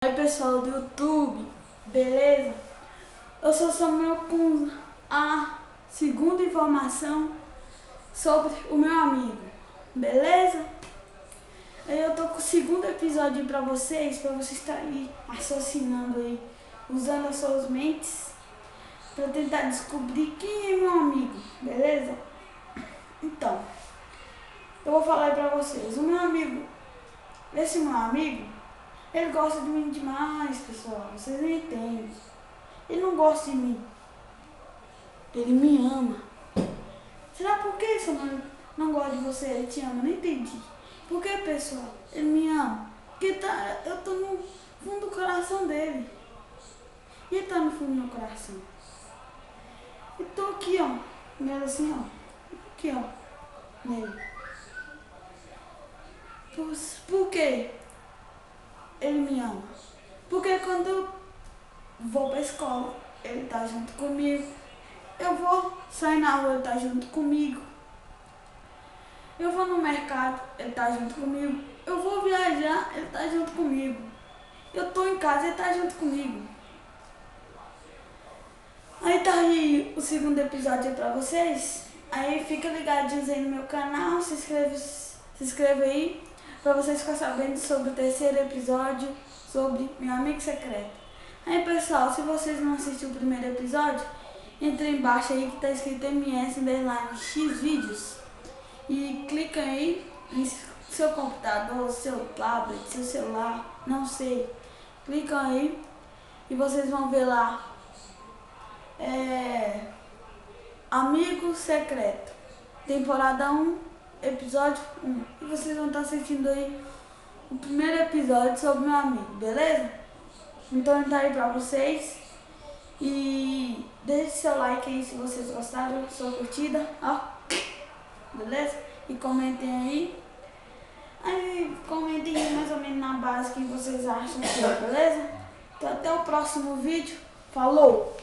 aí pessoal do YouTube, beleza? Eu sou Samuel com a segunda informação sobre o meu amigo, beleza? Eu tô com o segundo episódio pra vocês estarem aí raciocinando aí, usando as suas mentes pra tentar descobrir quem é meu amigo, beleza? Então, eu vou falar aí pra vocês, esse meu amigo, ele gosta de mim demais, pessoal, vocês não entendem. Ele não gosta de mim, ele me ama. Será por que esse mano não gosta de você? Ele te ama, não entendi. Por que, pessoal? Ele me ama. Porque eu tô no fundo do coração dele. E ele tá no fundo do meu coração. E tô aqui, ó, nele assim, ó. Aqui, ó, nele. Por quê? Ele me ama. Porque quando eu vou pra escola, ele tá junto comigo. Eu vou sair na rua, ele tá junto comigo. Eu vou no mercado, ele tá junto comigo. Eu vou viajar, ele tá junto comigo. Eu tô em casa, ele tá junto comigo. Aí tá aí o segundo episódio aí pra vocês. Aí fica ligadinhos aí no meu canal, se inscreve aí pra vocês ficarem sabendo sobre o terceiro episódio, sobre meu amigo secreto. Aí pessoal, se vocês não assistiram o primeiro episódio, entra embaixo aí que tá escrito MS_X vídeos e clica aí em seu computador, seu tablet, seu celular, não sei. Clica aí e vocês vão ver lá Amigo Secreto, temporada 1, episódio 1. E vocês vão estar assistindo aí o primeiro episódio sobre meu amigo, beleza? Então tá aí pra vocês. E deixe seu like aí se vocês gostaram, sua curtida, ó. Beleza? E comentem aí. Aí comentem aí mais ou menos na base que vocês acham que é, beleza? Então até o próximo vídeo. Falou!